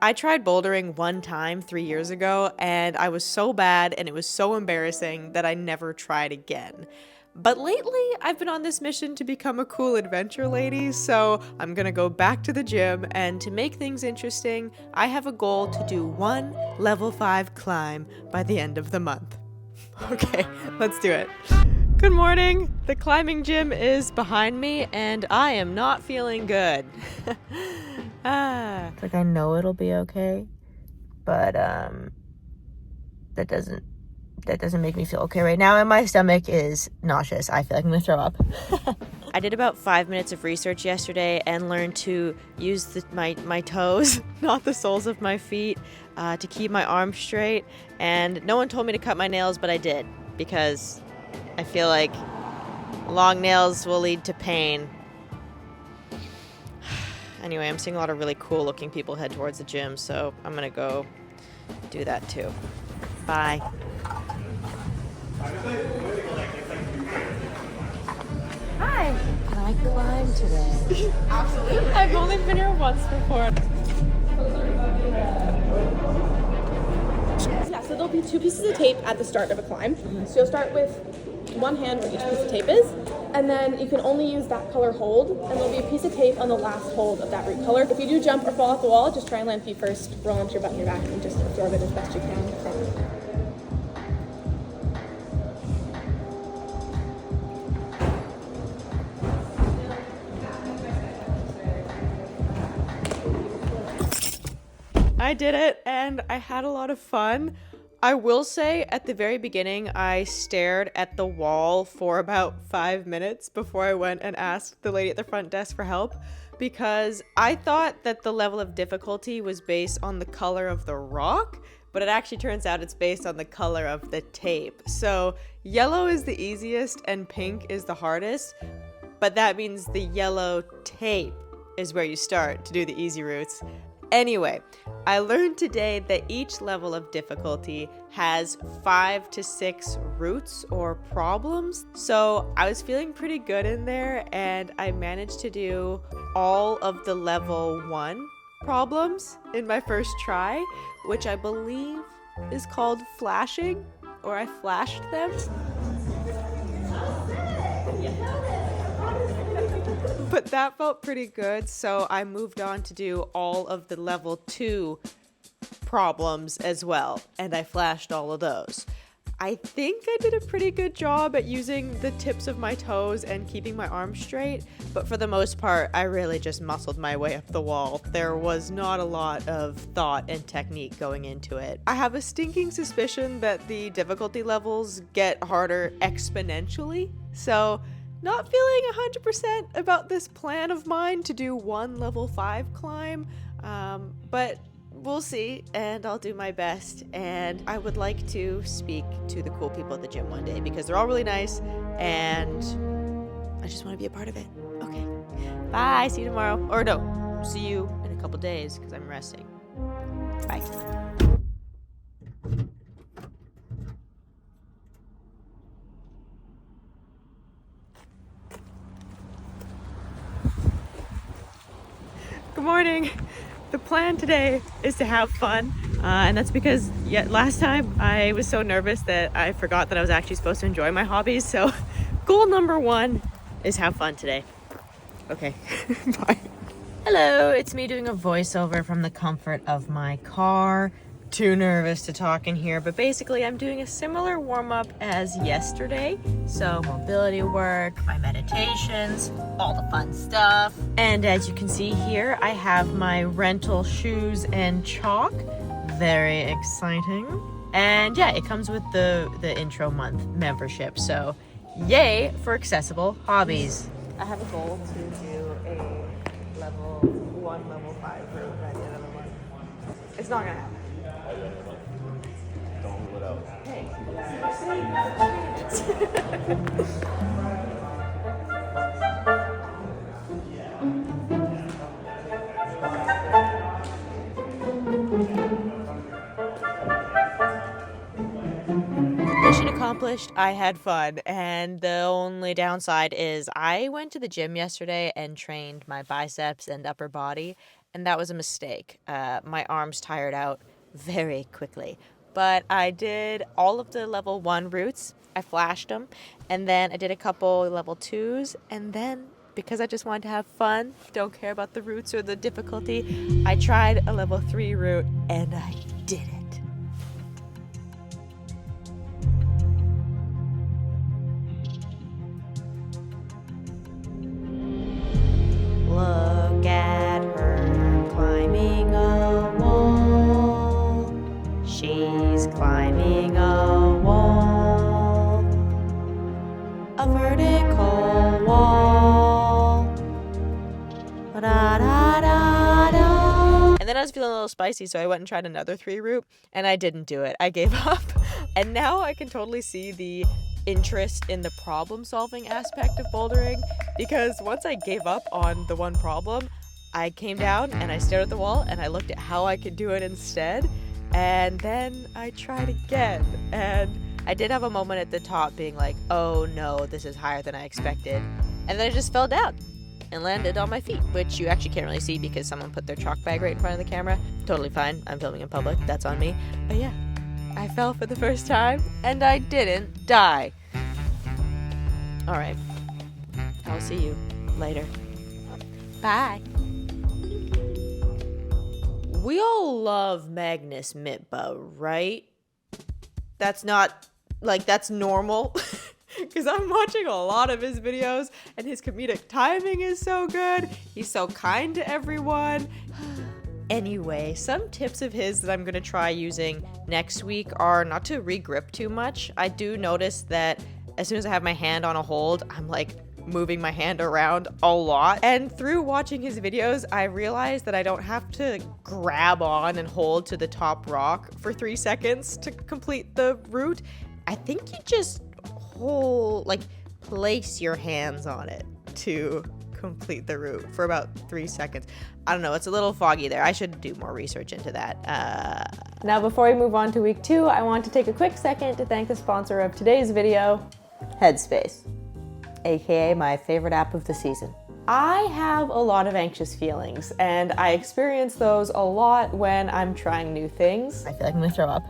I tried bouldering one time 3 years ago, and I was so bad and it was so embarrassing that I never tried again. But lately, I've been on this mission to become a cool adventure lady, so I'm gonna go back to the gym, and to make things interesting, I have a goal to do one level 5 climb by the end of the month. Okay, let's do it. Good morning! The climbing gym is behind me, and I am not feeling good. It's like I know it'll be okay, but that doesn't make me feel okay right now, and my stomach is nauseous. I feel like I'm gonna throw up. I did about 5 minutes of research yesterday and learned to use my toes, not the soles of my feet, to keep my arms straight. And no one told me to cut my nails, but I did, because I feel like long nails will lead to pain. Anyway, I'm seeing a lot of really cool looking people head towards the gym, so I'm gonna go do that too. Bye. Hi. Can I climb today? Absolutely. I've only been here once before. Yeah, so there'll be 2 pieces of tape at the start of a climb. So you'll start with one hand where each piece of tape is, and then you can only use that color hold, and there'll be a piece of tape on the last hold of that root color. If you do jump or fall off the wall, just try and land feet first, roll onto your butt and your back, and just absorb it as best you can. I did it, and I had a lot of fun. I will say, at the very beginning, I stared at the wall for about 5 minutes before I went and asked the lady at the front desk for help, because I thought that the level of difficulty was based on the color of the rock, but it actually turns out it's based on the color of the tape. So yellow is the easiest and pink is the hardest, but that means the yellow tape is where you start to do the easy routes. Anyway, I learned today that each level of difficulty has 5 to 6 routes or problems. So I was feeling pretty good in there, and I managed to do all of the level 1 problems in my first try, which I believe is called flashing, or I flashed them. But that felt pretty good, so I moved on to do all of the level 2 problems as well, and I flashed all of those. I think I did a pretty good job at using the tips of my toes and keeping my arms straight, but for the most part, I really just muscled my way up the wall. There was not a lot of thought and technique going into it. I have a stinking suspicion that the difficulty levels get harder exponentially, so not feeling 100% about this plan of mine to do one level 5 climb, but we'll see, and I'll do my best. And I would like to speak to the cool people at the gym one day, because they're all really nice, and I just want to be a part of it. Okay, bye, see you tomorrow. Or no, see you in a couple days, because I'm resting. Bye. Good morning. The plan today is to have fun, and that's because last time I was so nervous that I forgot that I was actually supposed to enjoy my hobbies. So goal number 1 is have fun today. Okay, bye. Hello, it's me doing a voiceover from the comfort of my car. Too nervous to talk in here, but basically I'm doing a similar warm-up as yesterday. So mobility work, my meditations, all the fun stuff. And as you can see here, I have my rental shoes and chalk. Very exciting. And yeah, it comes with the intro month membership. So yay for accessible hobbies. I have a goal to do a level 1, level 5 route by the end of the month. It's not gonna happen. Don't rule it out. Hey. Mission accomplished. I had fun, and the only downside is I went to the gym yesterday and trained my biceps and upper body, and that was a mistake. My arms tired out very quickly. But I did all of the level 1 routes. I flashed them, and then I did a couple level 2s, and then because I just wanted to have fun, don't care about the routes or the difficulty, I tried a level 3 route, and I did it. Look at her climbing a wall. She's climbing a wall. A vertical wall. Da-da-da-da. And then I was feeling a little spicy, so I went and tried another 3 route, and I didn't do it. I gave up. And now I can totally see the interest in the problem solving aspect of bouldering, because once I gave up on the one problem, I came down and I stared at the wall and I looked at how I could do it instead, and then I tried again, and I did have a moment at the top being like, oh no, this is higher than I expected, and then I just fell down and landed on my feet, which you actually can't really see because someone put their chalk bag right in front of the camera. Totally fine, I'm filming in public, that's on me. But yeah, I fell for the first time, and I didn't die. Alright, I'll see you later. Bye. We all love Magnus Mitba, right? That's not, like, that's normal. Because I'm watching a lot of his videos, and his comedic timing is so good. He's so kind to everyone. Anyway, some tips of his that I'm going to try using next week are not to re-grip too much. I do notice that as soon as I have my hand on a hold, I'm like moving my hand around a lot. And through watching his videos, I realized that I don't have to grab on and hold to the top rock for 3 seconds to complete the route. I think you just hold, like, place your hands on it to complete the route for about 3 seconds. I don't know, it's a little foggy there. I should do more research into that. Now, before we move on to week 2, I want to take a quick second to thank the sponsor of today's video, Headspace, aka my favorite app of the season. I have a lot of anxious feelings, and I experience those a lot when I'm trying new things. I feel like I'm gonna throw up.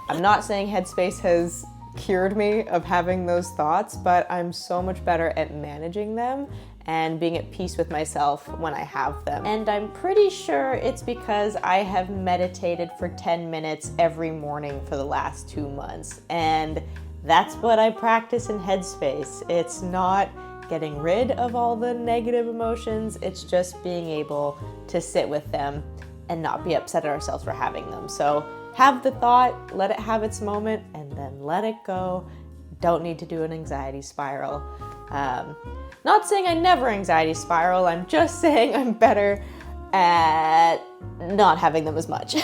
I'm not saying Headspace has cured me of having those thoughts, but I'm so much better at managing them and being at peace with myself when I have them. And I'm pretty sure it's because I have meditated for 10 minutes every morning for the last 2 months. And that's what I practice in Headspace. It's not getting rid of all the negative emotions, it's just being able to sit with them and not be upset at ourselves for having them. So have the thought, let it have its moment, and then let it go. Don't need to do an anxiety spiral. Not saying I never anxiety spiral, I'm just saying I'm better at not having them as much.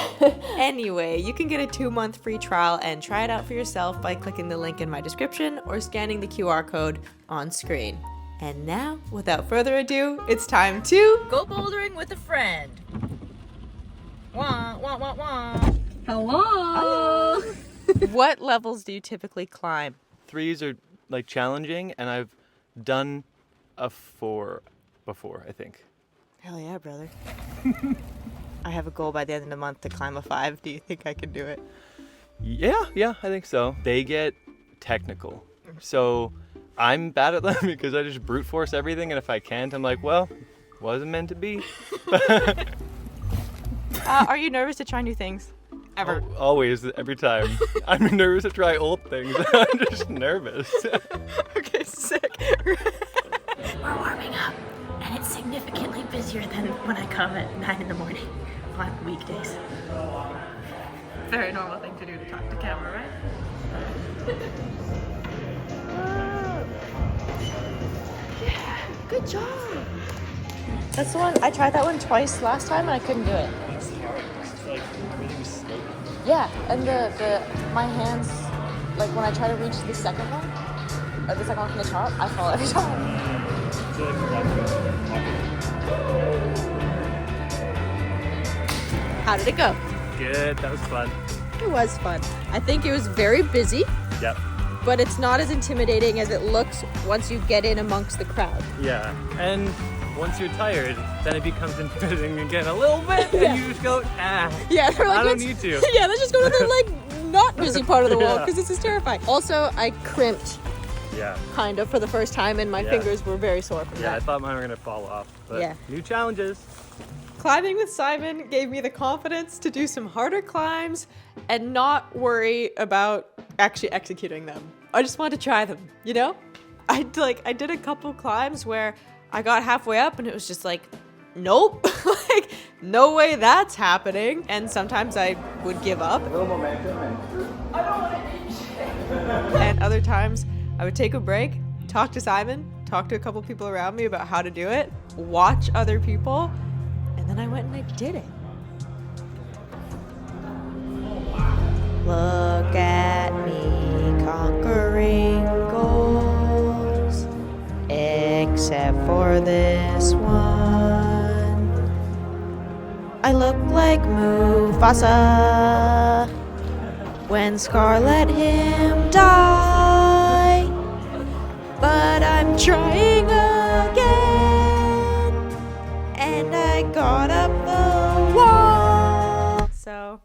Anyway, you can get a 2-month free trial and try it out for yourself by clicking the link in my description or scanning the QR code on screen. And now, without further ado, it's time to go bouldering with a friend. Wah, wah, wah, wah. Hello! What levels do you typically climb? 3s are like challenging, and I've done a 4 before, I think. Hell yeah, brother. I have a goal by the end of the month to climb a 5. Do you think I can do it? Yeah, I think so. They get technical. So I'm bad at them because I just brute force everything, and if I can't, I'm like, well, wasn't meant to be. Are you nervous to try new things? Ever? Oh, always, every time. I'm nervous to try old things. I'm just nervous. Okay, sick. We're warming up, and it's significantly busier than when I come at 9 in the morning on weekdays. Very normal thing to do to talk to camera, right? Yeah, good job. That's the one, I tried that one twice last time and I couldn't do it. It's hard. It's like everything's slow. Yeah, and my hands, like when I try to reach the second one, or the second one from the top, I fall every time. How did it go? Good, that was fun. It was fun. I think it was very busy. Yep. But it's not as intimidating as it looks once you get in amongst the crowd. Yeah, and once you're tired, then it becomes intimidating again a little bit, and you just go, Yeah, they're like, I don't need to. Yeah, let's just go to the like not busy part of the wall because this is terrifying. Also, I crimped Yeah. kind of for the first time, and my Yeah. fingers were very sore from Yeah, I that. thought mine were gonna fall off, but Yeah. new challenges. Climbing with Simon gave me the confidence to do some harder climbs and not worry about actually executing them. I just wanted to try them, you know? I did a couple climbs where I got halfway up and it was just like, nope, like no way that's happening. And sometimes I would give up. And other times I would take a break, talk to Simon, talk to a couple people around me about how to do it, watch other people, and then I went and I did it. Look at me conquering goals, except for this one. I look like Mufasa when Scar let him die, but I'm trying again, and I got up the wall. So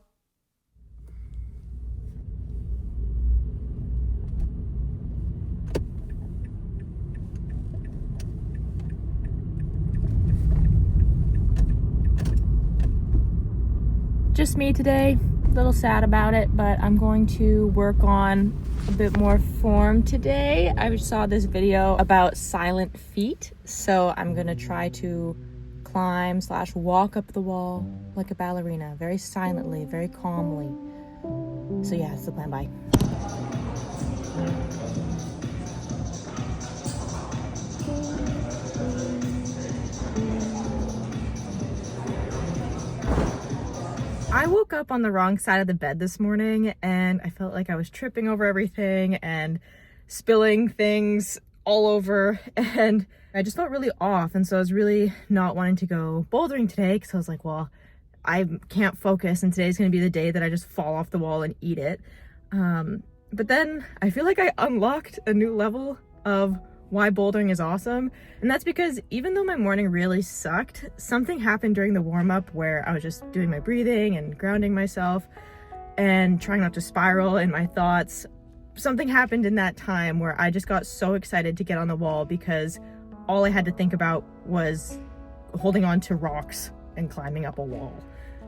Just me today. A little sad about it, but I'm going to work on a bit more form today. I saw this video about silent feet, so I'm gonna try to climb / walk up the wall like a ballerina, very silently, very calmly. So yeah, that's the plan. Bye. I woke up on the wrong side of the bed this morning and I felt like I was tripping over everything and spilling things all over, and I just felt really off, and so I was really not wanting to go bouldering today because I was like, well, I can't focus and today's going to be the day that I just fall off the wall and eat it. But then I feel like I unlocked a new level of why bouldering is awesome, and that's because even though my morning really sucked, something happened during the warm-up where I was just doing my breathing and grounding myself and trying not to spiral in my thoughts. Something happened in that time where I just got so excited to get on the wall because all I had to think about was holding on to rocks and climbing up a wall,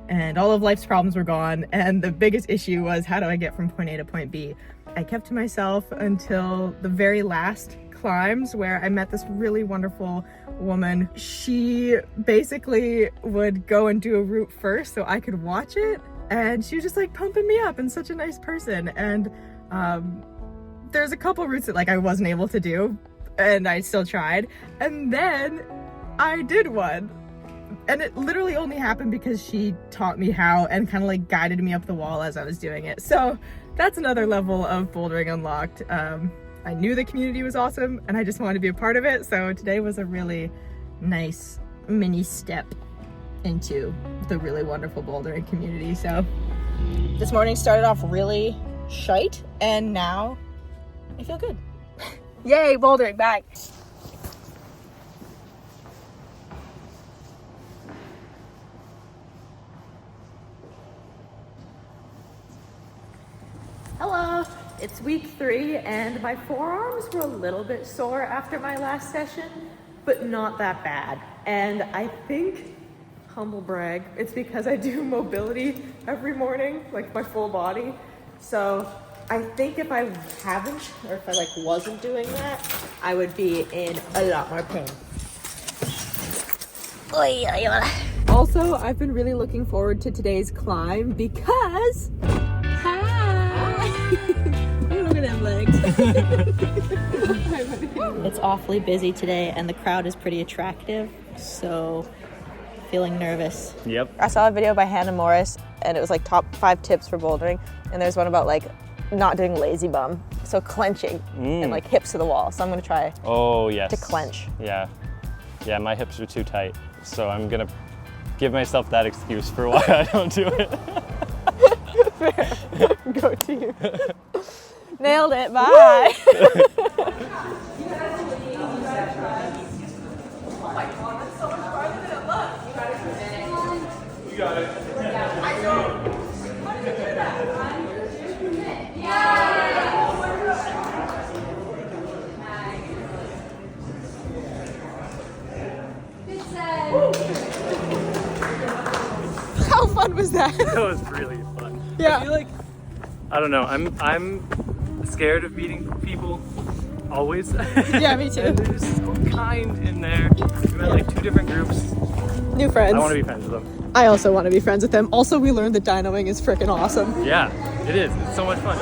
and all of life's problems were gone, and the biggest issue was, how do I get from point A to point B? I kept to myself until the very last climbs where I met this really wonderful woman. She basically would go and do a route first so I could watch it, and she was just like pumping me up and such a nice person. And there's a couple routes that like I wasn't able to do and I still tried, and then I did one, and it literally only happened because she taught me how and kind of like guided me up the wall as I was doing it. So that's another level of bouldering unlocked. I knew the community was awesome and I just wanted to be a part of it, so today was a really nice mini step into the really wonderful bouldering community. So this morning started off really shite and now I feel good. Yay, bouldering back. hello, it's week 3 and my forearms were a little bit sore after my last session, but not that bad. And I think, humble brag, it's because I do mobility every morning, like my full body. So I think if I haven't, or if I like wasn't doing that, I would be in a lot more pain. Also, I've been really looking forward to today's climb because look at them legs. It's awfully busy today and the crowd is pretty attractive, so feeling nervous. Yep. I saw a video by Hannah Morris and it was like top 5 tips for bouldering, and there's one about like not doing lazy bum, so clenching and like hips to the wall. So I'm gonna try Oh, yes. to clench. Yeah. Yeah, my hips are too tight, so I'm gonna give myself that excuse for why I don't do it. Fair. Go to you. Nailed it. Bye. You got it. How fun was that? That was really fun. Yeah. I feel like, I don't know, I'm scared of meeting people always. Yeah, me too. And they're just so kind in there. We met like 2 different groups. New friends. I want to be friends with them. I also want to be friends with them. Also, we learned that dynoing is freaking awesome. Yeah, it is. It's so much fun.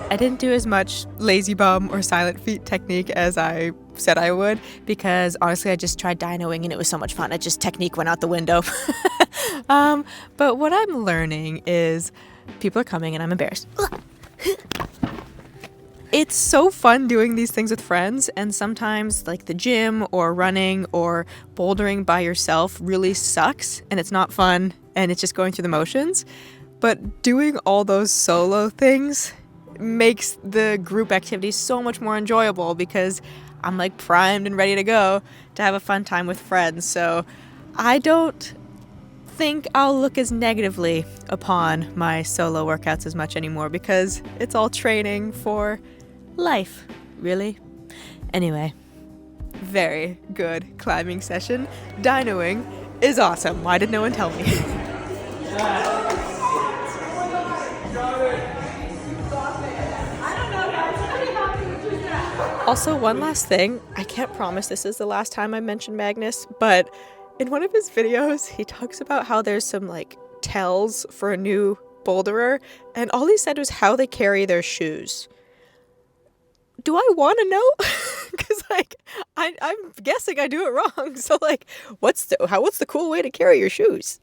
I didn't do as much lazy bum or silent feet technique as I said I would because honestly I just tried dynoing and it was so much fun. Technique went out the window. But what I'm learning is people are coming and I'm embarrassed. It's so fun doing these things with friends, and sometimes like the gym or running or bouldering by yourself really sucks and it's not fun and it's just going through the motions. But doing all those solo things makes the group activity so much more enjoyable because I'm like primed and ready to go to have a fun time with friends. So I don't think I'll look as negatively upon my solo workouts as much anymore because it's all training for life, really. Anyway, very good climbing session. Dynoing is awesome. Why did no one tell me? Also, one last thing. I can't promise this is the last time I mention Magnus, but in one of his videos, he talks about how there's some like tells for a new boulderer, and all he said was how they carry their shoes. Do I want to know? Because like I'm guessing I do it wrong. So like, what's the cool way to carry your shoes?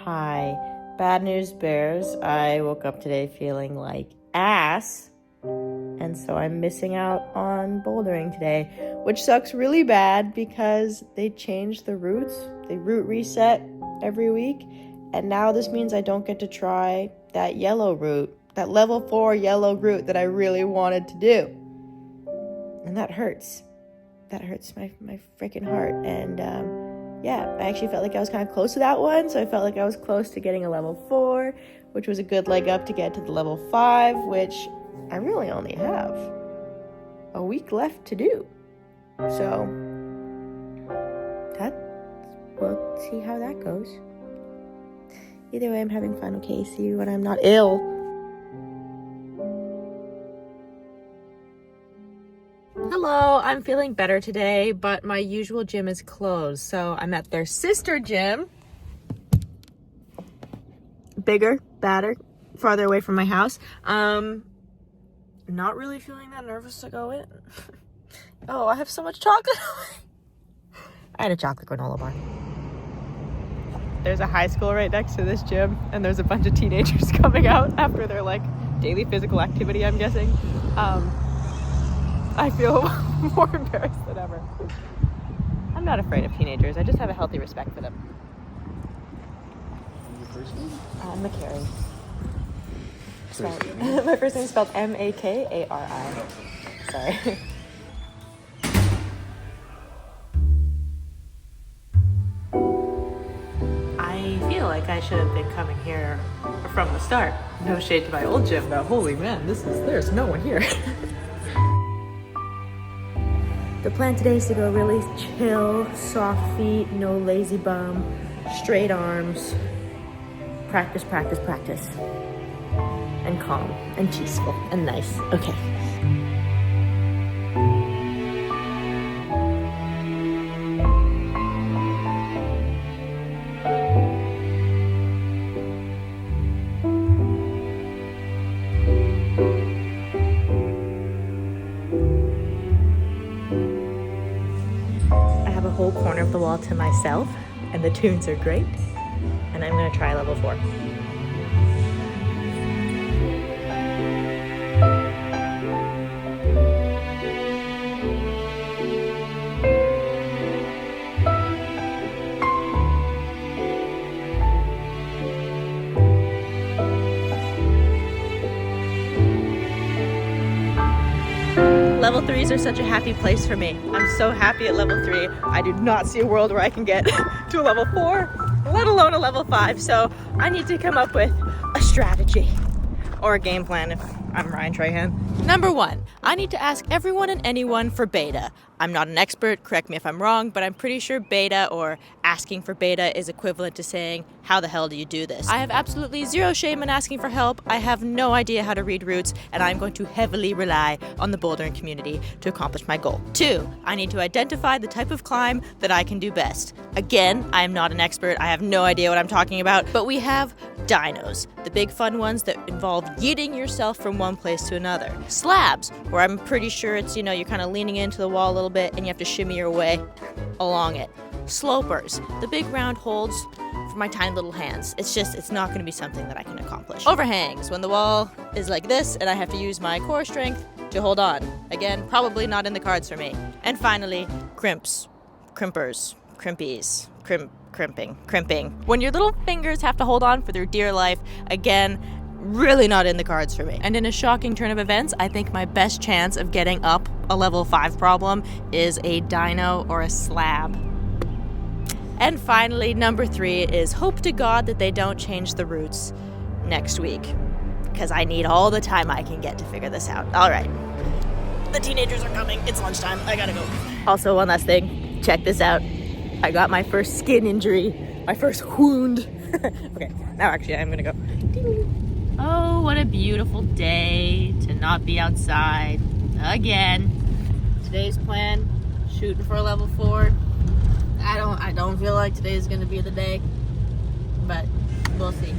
Hi. Bad news bears, I woke up today feeling like ass, and so I'm missing out on bouldering today, which sucks really bad because they change the routes. They route reset every week, and now this means I don't get to try that yellow route, that level 4 yellow route that I really wanted to do. And that hurts. That hurts my freaking heart, and yeah, I actually felt like I was kind of close to that one, so I felt like I was close to getting a level 4, which was a good leg up to get to the level 5, which I really only have a week left to do. So, we'll see how that goes. Either way, I'm having fun, okay? See you when I'm not ill. Hello, I'm feeling better today, but my usual gym is closed, so I'm at their sister gym. Bigger, badder, farther away from my house. Not really feeling that nervous to go in. Oh, I have so much chocolate. I had a chocolate granola bar. There's a high school right next to this gym, and there's a bunch of teenagers coming out after their like daily physical activity, I'm guessing. I feel more embarrassed than ever. I'm not afraid of teenagers. I just have a healthy respect for them. Your first name? Makari. My first name is spelled Makari. Sorry. I feel like I should have been coming here from the start. No shade to my old gym, but holy man, there's no one here. The plan today is to go really chill, soft feet, no lazy bum, straight arms, practice, practice, practice, and calm, and peaceful, and nice. Okay. Whole corner of the wall to myself, and the tunes are great, and I'm going to try level 4. threes are such a happy place for me. I'm so happy at level 3. I do not see a world where I can get to a level 4, let alone a level 5. So I need to come up with a strategy or a game plan if I'm Ryan Trahan. Number 1, I need to ask everyone and anyone for beta. I'm not an expert, correct me if I'm wrong, but I'm pretty sure beta or asking for beta is equivalent to saying, how the hell do you do this? I have absolutely zero shame in asking for help. I have no idea how to read routes, and I'm going to heavily rely on the bouldering community to accomplish my goal. 2, I need to identify the type of climb that I can do best. Again, I am not an expert. I have no idea what I'm talking about, but we have dinos, the big fun ones that involve yeeting yourself from one place to another. Slabs, where I'm pretty sure it's, you're kind of leaning into the wall a little bit and you have to shimmy your way along it. Slopers, the big round holds for my tiny little hands. It's not going to be something that I can accomplish. Overhangs, when the wall is like this and I have to use my core strength to hold on. Again, probably not in the cards for me. And finally, crimps, crimpers, crimpies, crimping. When your little fingers have to hold on for their dear life, again, really not in the cards for me. And in a shocking turn of events, I think my best chance of getting up a level 5 problem is a dino or a slab. And finally, number 3 is hope to God that they don't change the routes next week, because I need all the time I can get to figure this out. All right, the teenagers are coming. It's lunchtime. I gotta go. Also, one last thing. Check this out. I got my first skin injury, my first wound. Okay, now actually I'm gonna go. Oh, what a beautiful day to not be outside again. Today's plan, shooting for a level 4. I don't feel like today's gonna be the day, but we'll see.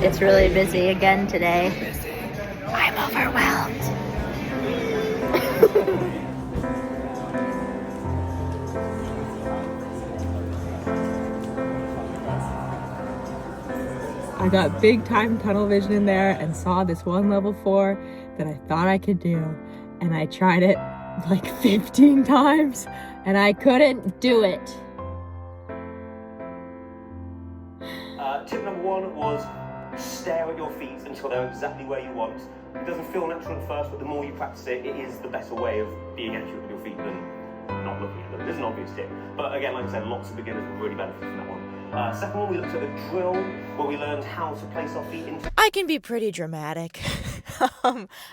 It's really busy again today. I'm overwhelmed. I got big time tunnel vision in there and saw this one level 4 that I thought I could do, and I tried it like 15 times and I couldn't do it. Tip number 1 was stare at your feet until they're exactly where you want. It doesn't feel natural at first, but the more you practice it, it is the better way of being accurate with your feet than not looking at them. There's an obvious tip, but again, like I said, lots of beginners will really benefit from that one. Second one, we looked at a drill where we learned how to place our feet into... I can be pretty dramatic.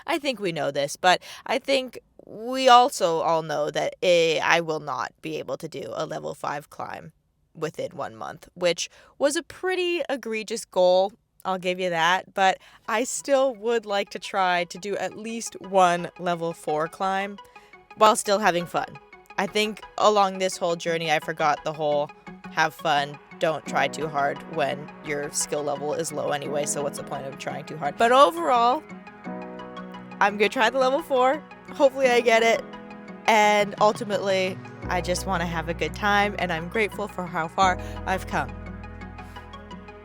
I think we know this, but I think we also all know that I will not be able to do a level 5 climb within 1 month, which was a pretty egregious goal. I'll give you that, but I still would like to try to do at least one level 4 climb while still having fun. I think along this whole journey, I forgot the whole have fun, don't try too hard when your skill level is low anyway, so what's the point of trying too hard? But overall, I'm gonna try the level 4. Hopefully I get it. And ultimately, I just want to have a good time, and I'm grateful for how far I've come.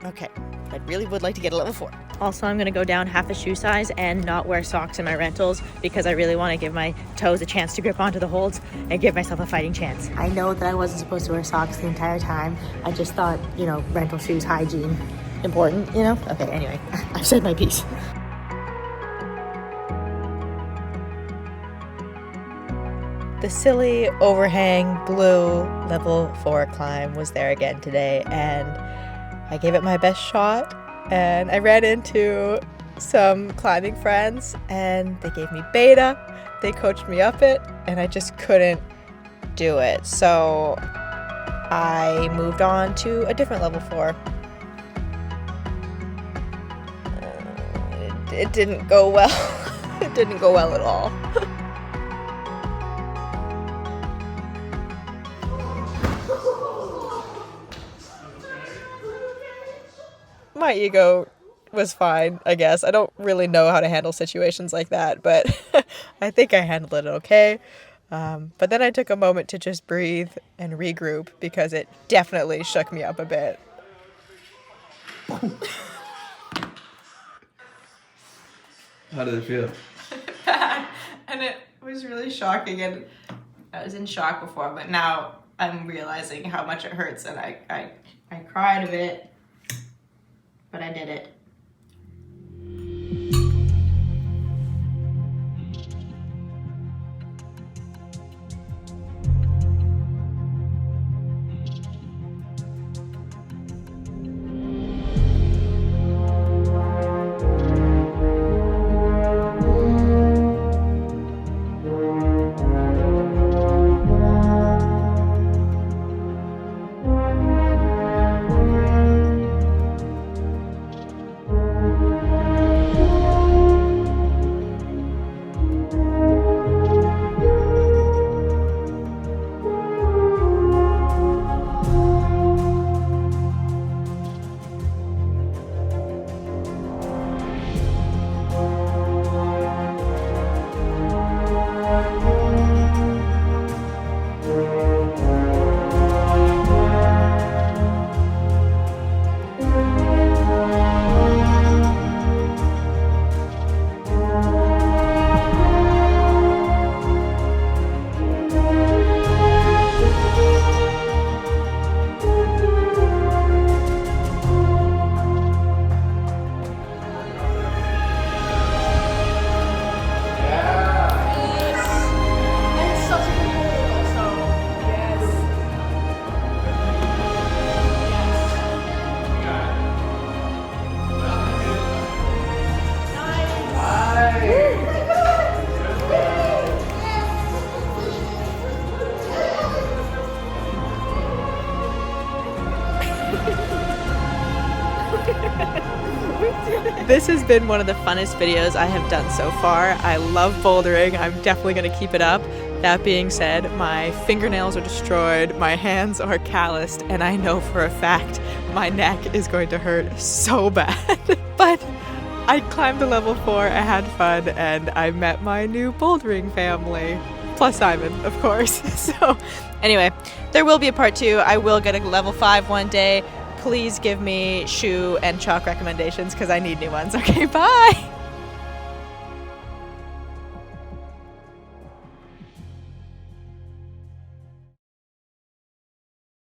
Okay, I really would like to get a level 4. Also, I'm going to go down half a shoe size and not wear socks in my rentals because I really want to give my toes a chance to grip onto the holds and give myself a fighting chance. I know that I wasn't supposed to wear socks the entire time. I just thought, rental shoes hygiene important, Okay, anyway, I've said my piece. The silly overhang blue level 4 climb was there again today, and I gave it my best shot, and I ran into some climbing friends and they gave me beta. They coached me up it, and I just couldn't do it. So I moved on to a different level 4. It didn't go well. It didn't go well at all. My ego was fine, I guess. I don't really know how to handle situations like that, but I think I handled it okay. But then I took a moment to just breathe and regroup because it definitely shook me up a bit. How did it feel? Bad. And it was really shocking, and I was in shock before, but now I'm realizing how much it hurts, and I cried a bit. But I did it. This has been one of the funnest videos I have done so far. I love bouldering. I'm definitely going to keep it up. That being said, my fingernails are destroyed, my hands are calloused, and I know for a fact my neck is going to hurt so bad. But I climbed to level 4, I had fun, and I met my new bouldering family. Plus Simon, of course. So anyway, there will be a part 2. I will get a level 5 one day. Please give me shoe and chalk recommendations because I need new ones. Okay, bye!